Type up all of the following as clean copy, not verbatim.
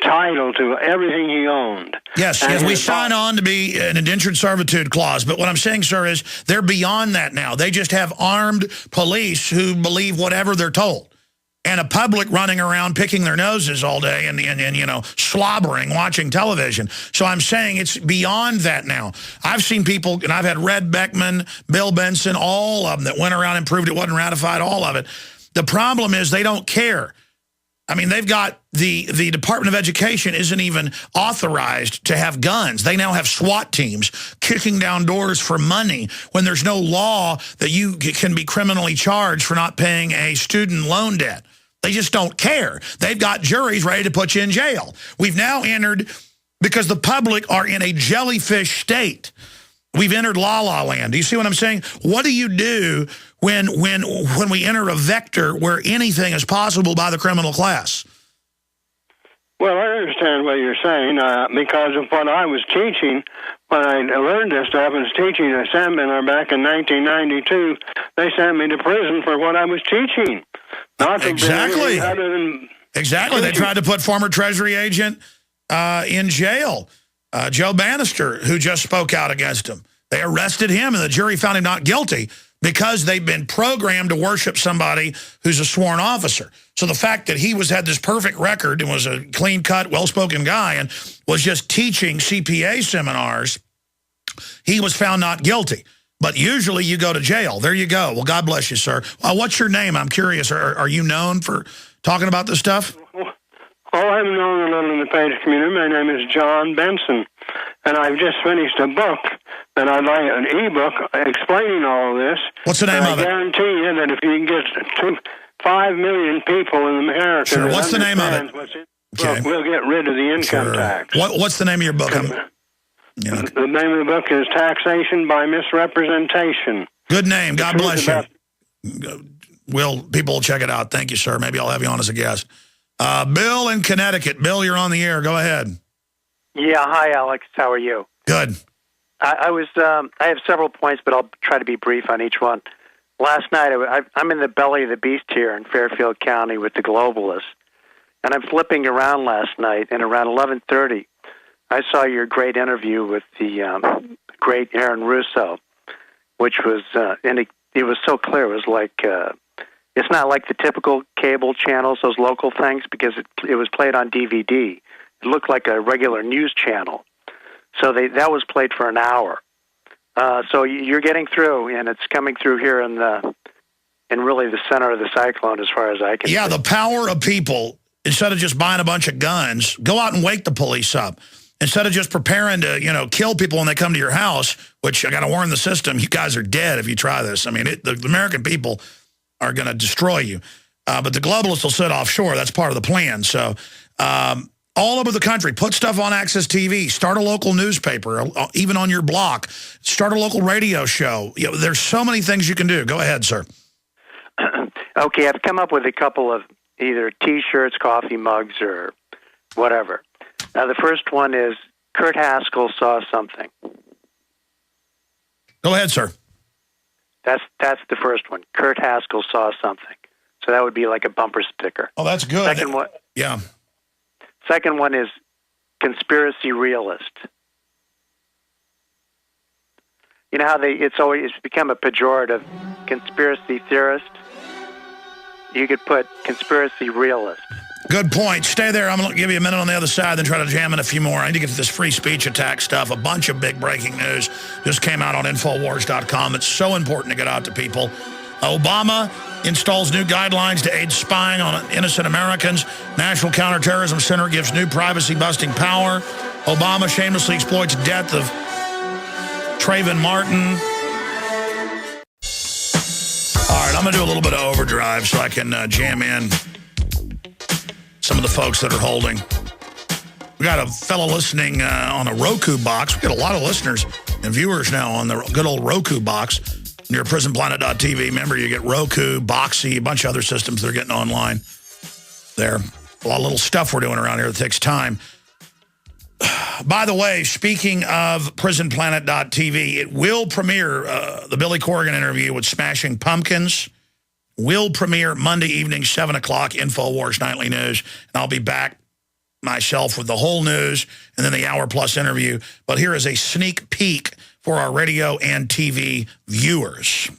title to everything he owned. Yes, we sign on to be an indentured servitude clause. But what I'm saying, sir, is they're beyond that now. They just have armed police who believe whatever they're told. And a public running around picking their noses all day and you know, slobbering, watching television. So I'm saying it's beyond that now. I've seen people, and I've had Red Beckman, Bill Benson, all of them that went around and proved it wasn't ratified, all of it. The problem is they don't care. I mean, they've got the Department of Education isn't even authorized to have guns. They now have SWAT teams kicking down doors for money when there's no law that you can be criminally charged for not paying a student loan debt. They just don't care. They've got juries ready to put you in jail. We've now entered, because the public are in a jellyfish state, we've entered la-la land. Do you see what I'm saying? What do you do when we enter a vector where anything is possible by the criminal class? Well, I understand what you're saying because of what I was teaching. When I learned this stuff and was teaching a seminar back in 1992, they sent me to prison for what I was teaching. Not exactly. Other than exactly. They tried to put former Treasury agent in jail, Joe Bannister, who just spoke out against him. They arrested him, and the jury found him not guilty because they've been programmed to worship somebody who's a sworn officer. So the fact that he had this perfect record and was a clean-cut, well-spoken guy and was just teaching CPA seminars, he was found not guilty. But usually you go to jail. There you go. Well, God bless you, sir. What's your name? I'm curious. Are you known for talking about this stuff? Oh, I'm known a little in the Page community. My name is John Benson, and I've just finished a book, and I'd like an e-book explaining all of this. What's the name of it? I guarantee you that if you can get 5 million people in America... Sure. What's the name of it? Okay. We'll get rid of the income tax. What's the name of your book? The name of the book is Taxation by Misrepresentation. Good name. God bless you. People will check it out. Thank you, sir. Maybe I'll have you on as a guest. Bill in Connecticut. Bill, you're on the air. Go ahead. Yeah. Hi, Alex. How are you? Good. I have several points, but I'll try to be brief on each one. Last night, I'm in the belly of the beast here in Fairfield County with the globalists, and I'm flipping around last night, and around 11:30, I saw your great interview with the great Aaron Russo, which was, and it was so clear. It was like, it's not like the typical cable channels, those local things, because it was played on DVD. It looked like a regular news channel. So that was played for an hour. So you're getting through, and it's coming through here in really the center of the cyclone, as far as I can see. Yeah, the power of people. Instead of just buying a bunch of guns, go out and wake the police up. Instead of just preparing to, kill people when they come to your house, which I got to warn the system, you guys are dead if you try this. I mean, the American people are going to destroy you. But the globalists will sit offshore. That's part of the plan. So all over the country, put stuff on Access TV. Start a local newspaper, even on your block. Start a local radio show. There's so many things you can do. Go ahead, sir. Okay, I've come up with a couple of either T-shirts, coffee mugs, or whatever. Now, the first one is Kurt Haskell saw something. Go ahead, sir. That's the first one. Kurt Haskell saw something. So that would be like a bumper sticker. Oh, that's good. Second one, yeah. Second one is conspiracy realist. You know how it's become a pejorative, conspiracy theorist? You could put conspiracy realist. Good point. Stay there. I'm going to give you a minute on the other side, then try to jam in a few more. I need to get to this free speech attack stuff. A bunch of big breaking news just came out on Infowars.com. It's so important to get out to people. Obama installs new guidelines to aid spying on innocent Americans. National Counterterrorism Center gives new privacy-busting power. Obama shamelessly exploits death of Trayvon Martin. All right, I'm going to do a little bit of overdrive so I can jam in some of the folks that are holding. We got a fellow listening on a Roku box. We got a lot of listeners and viewers now on the good old Roku box near Prisonplanet.tv. Remember, you get Roku, Boxy, a bunch of other systems they're getting online there. A lot of little stuff we're doing around here that takes time. By the way, speaking of Prisonplanet.tv, it will premiere, the Billy Corgan interview with Smashing Pumpkins will premiere Monday evening, 7 o'clock, InfoWars Nightly News. And I'll be back myself with the whole news and then the hour-plus interview. But here is a sneak peek for our radio and TV viewers.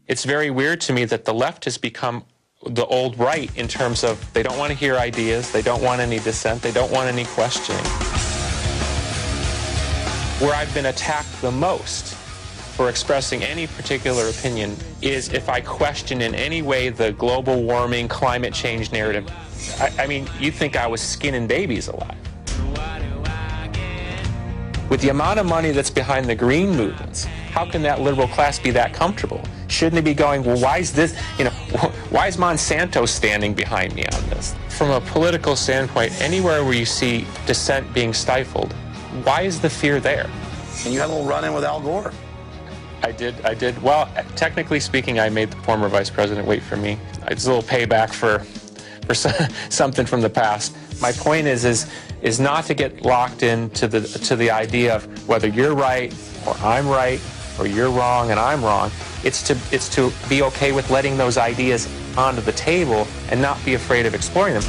It's very weird to me that the left has become the old right in terms of they don't want to hear ideas, they don't want any dissent, they don't want any questioning. Where I've been attacked the most for expressing any particular opinion is if I question in any way the global warming, climate change narrative. I mean, you'd think I was skinning babies alive. With the amount of money that's behind the green movements, how can that liberal class be that comfortable? Shouldn't they be going, well, why is this, why is Monsanto standing behind me on this? From a political standpoint, anywhere where you see dissent being stifled, why is the fear there? And you had a little run-in with Al Gore. I did. Well, technically speaking, I made the former vice president wait for me. It's a little payback for something from the past. My point is not to get locked into the idea of whether you're right or I'm right or you're wrong and I'm wrong. It's to be okay with letting those ideas onto the table and not be afraid of exploring them.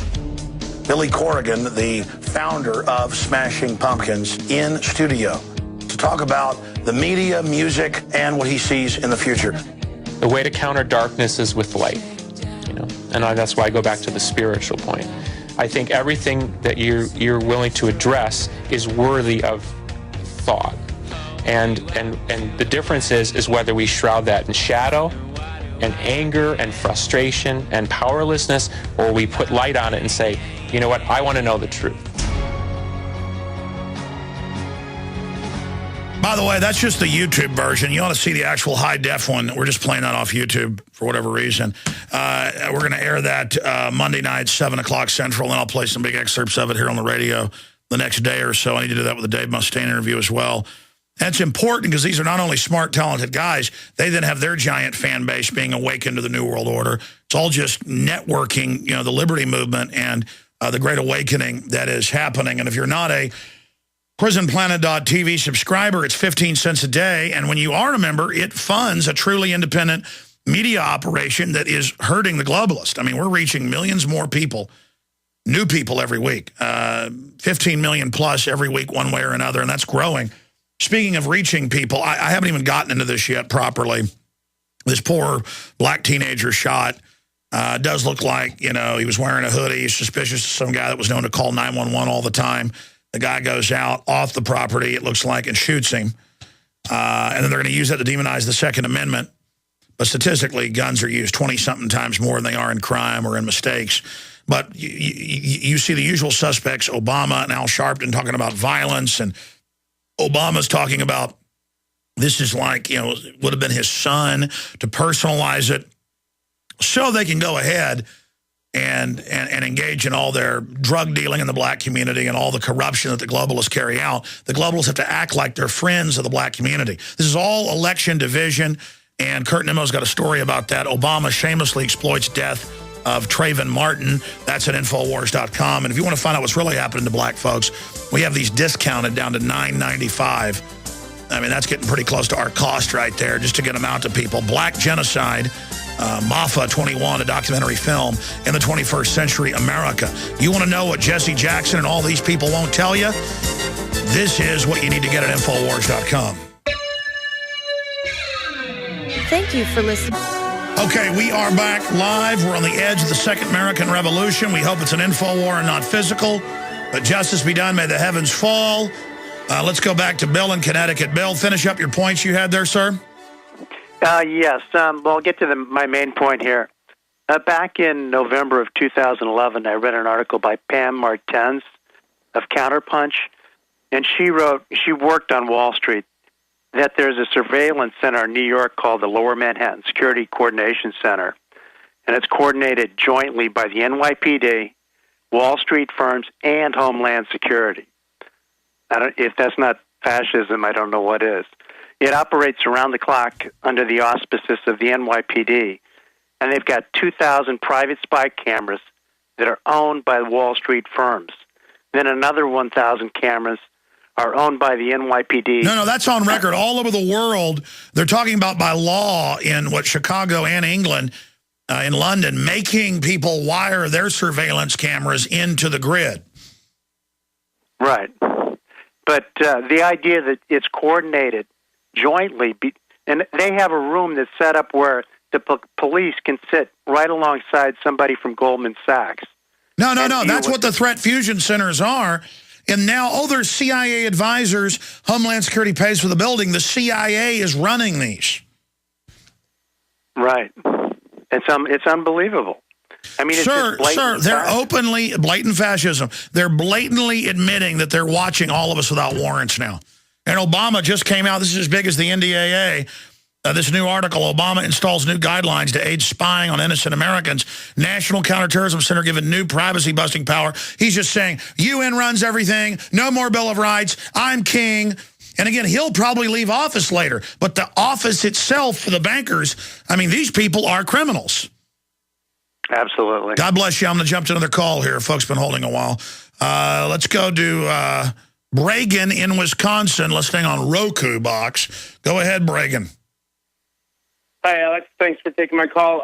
Billy Corrigan, the founder of Smashing Pumpkins, in studio to talk about the media, music, and what he sees in the future. The way to counter darkness is with light, and that's why I go back to the spiritual point. I think everything that you're willing to address is worthy of thought, and the difference is whether we shroud that in shadow, and anger, and frustration, and powerlessness, or we put light on it and say, you know what, I want to know the truth. By the way, that's just the YouTube version. You ought to see the actual high-def one. We're just playing that off YouTube for whatever reason. We're going to air that Monday night, 7 o'clock Central, and I'll play some big excerpts of it here on the radio the next day or so. I need to do that with the Dave Mustaine interview as well. And it's important because these are not only smart, talented guys, they then have their giant fan base being awakened to the New World Order. It's all just networking, the liberty movement and the Great Awakening that is happening. And if you're not a Prisonplanet.tv subscriber, it's 15 cents a day. And when you are a member, it funds a truly independent media operation that is hurting the globalists. I mean, we're reaching millions more people, new people every week, 15 million plus every week one way or another, and that's growing. Speaking of reaching people, I haven't even gotten into this yet properly. This poor black teenager shot does look like, he was wearing a hoodie. He's suspicious of some guy that was known to call 911 all the time. The guy goes out off the property, it looks like, and shoots him. And then they're going to use that to demonize the Second Amendment. But statistically, guns are used 20-something times more than they are in crime or in mistakes. But you see the usual suspects, Obama and Al Sharpton, talking about violence. And Obama's talking about this is like, would have been his son, to personalize it so they can go ahead and engage in all their drug dealing in the black community and all the corruption that the globalists carry out. The globalists have to act like they're friends of the black community. This is all election division, and Kurt Nimmo's got a story about that. Obama shamelessly exploits death of Trayvon Martin. That's at Infowars.com. And if you want to find out what's really happening to black folks, we have these discounted down to $9.95. I mean, that's getting pretty close to our cost right there just to get them out to people. Black Genocide, MAFA 21, a documentary film in the 21st century America. You want to know what Jesse Jackson and all these people won't tell you? This is what you need to get at Infowars.com. Thank you for listening. Okay, we are back live. We're on the edge of the Second American Revolution. We hope it's an info war and not physical. But justice be done. May the heavens fall. Let's go back to Bill in Connecticut. Bill, finish up your points you had there, sir. Yes. Well, I'll get to my main point here. Back in November of 2011, I read an article by Pam Martens of Counterpunch, and she worked on Wall Street, that there's a surveillance center in New York called the Lower Manhattan Security Coordination Center, and it's coordinated jointly by the NYPD, Wall Street firms, and Homeland Security. If that's not fascism, I don't know what is. It operates around the clock under the auspices of the NYPD, and they've got 2,000 private spy cameras that are owned by Wall Street firms. Then another 1,000 cameras are owned by the NYPD. No, that's on record. All over the world, they're talking about by law in Chicago and England, in London, making people wire their surveillance cameras into the grid. Right. But the idea that it's coordinated jointly, and they have a room that's set up where the police can sit right alongside somebody from Goldman Sachs. No, that's what the threat fusion centers are. And now, there's CIA advisors. Homeland Security pays for the building. The CIA is running these. Right. It's unbelievable. I mean, sir, they're fascism. Blatant fascism. They're blatantly admitting that they're watching all of us without warrants now. And Obama just came out. This is as big as the NDAA. This new article, Obama installs new guidelines to aid spying on innocent Americans. National Counterterrorism Center given new privacy-busting power. He's just saying, UN runs everything, no more Bill of Rights, I'm king. And again, he'll probably leave office later. But the office itself for the bankers, I mean, these people are criminals. Absolutely. God bless you. I'm going to jump to another call here. Folks been holding a while. Let's go to Bregan in Wisconsin, listening on Roku box. Go ahead, Bregan. Hi, Alex. Thanks for taking my call.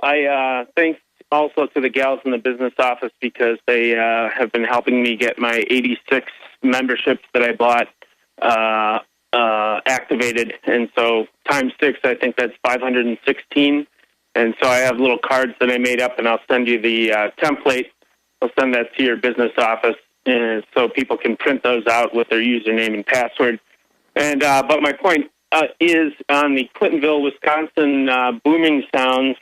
Thanks also to the gals in the business office because they have been helping me get my 86 memberships that I bought activated. And so times 6, I think that's 516. And so I have little cards that I made up, and I'll send you the template. I'll send that to your business office, and so people can print those out with their username and password. And but my point is on the Clintonville, Wisconsin booming sounds.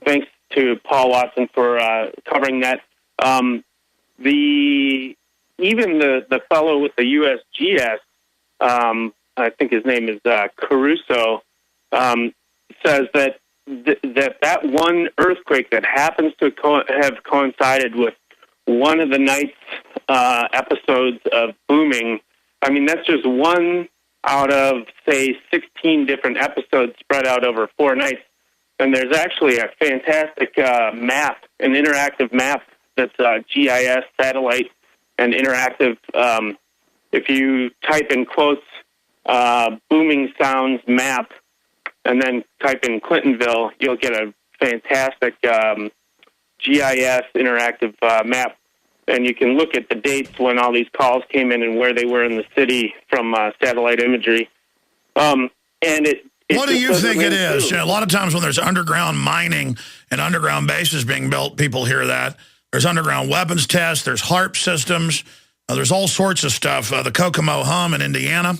Thanks to Paul Watson for covering that. The fellow with the USGS, I think his name is Caruso, says that that one earthquake that happens to have coincided with one of the night's episodes of booming. I mean, that's just one out of, say, 16 different episodes spread out over 4 nights. And there's actually a fantastic map, an interactive map that's GIS, satellite, and interactive. If you type in quotes, booming sounds map, and then type in Clintonville, you'll get a fantastic GIS interactive map. And you can look at the dates when all these calls came in and where they were in the city from satellite imagery. And what do you think it is? You know, a lot of times when there's underground mining and underground bases being built, people hear that. There's underground weapons tests. There's HARP systems. There's all sorts of stuff. The Kokomo Hum in Indiana.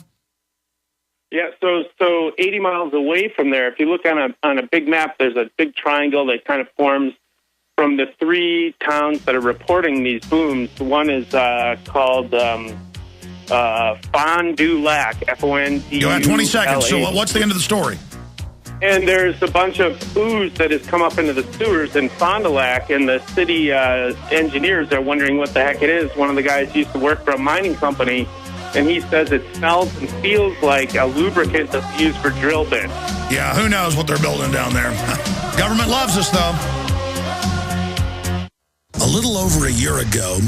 Yeah, so 80 miles away from there, if you look on a big map, there's a big triangle that kind of forms from the 3 towns that are reporting these booms. One is called Fond du Lac, F-O-N-D-U-L-A. You have 20 seconds, so what's the end of the story? And there's a bunch of ooze that has come up into the sewers in Fond du Lac, and the city engineers are wondering what the heck it is. One of the guys used to work for a mining company, and he says it smells and feels like a lubricant that's used for drill bits. Yeah, who knows what they're building down there. Government loves us, though. A little over a year ago,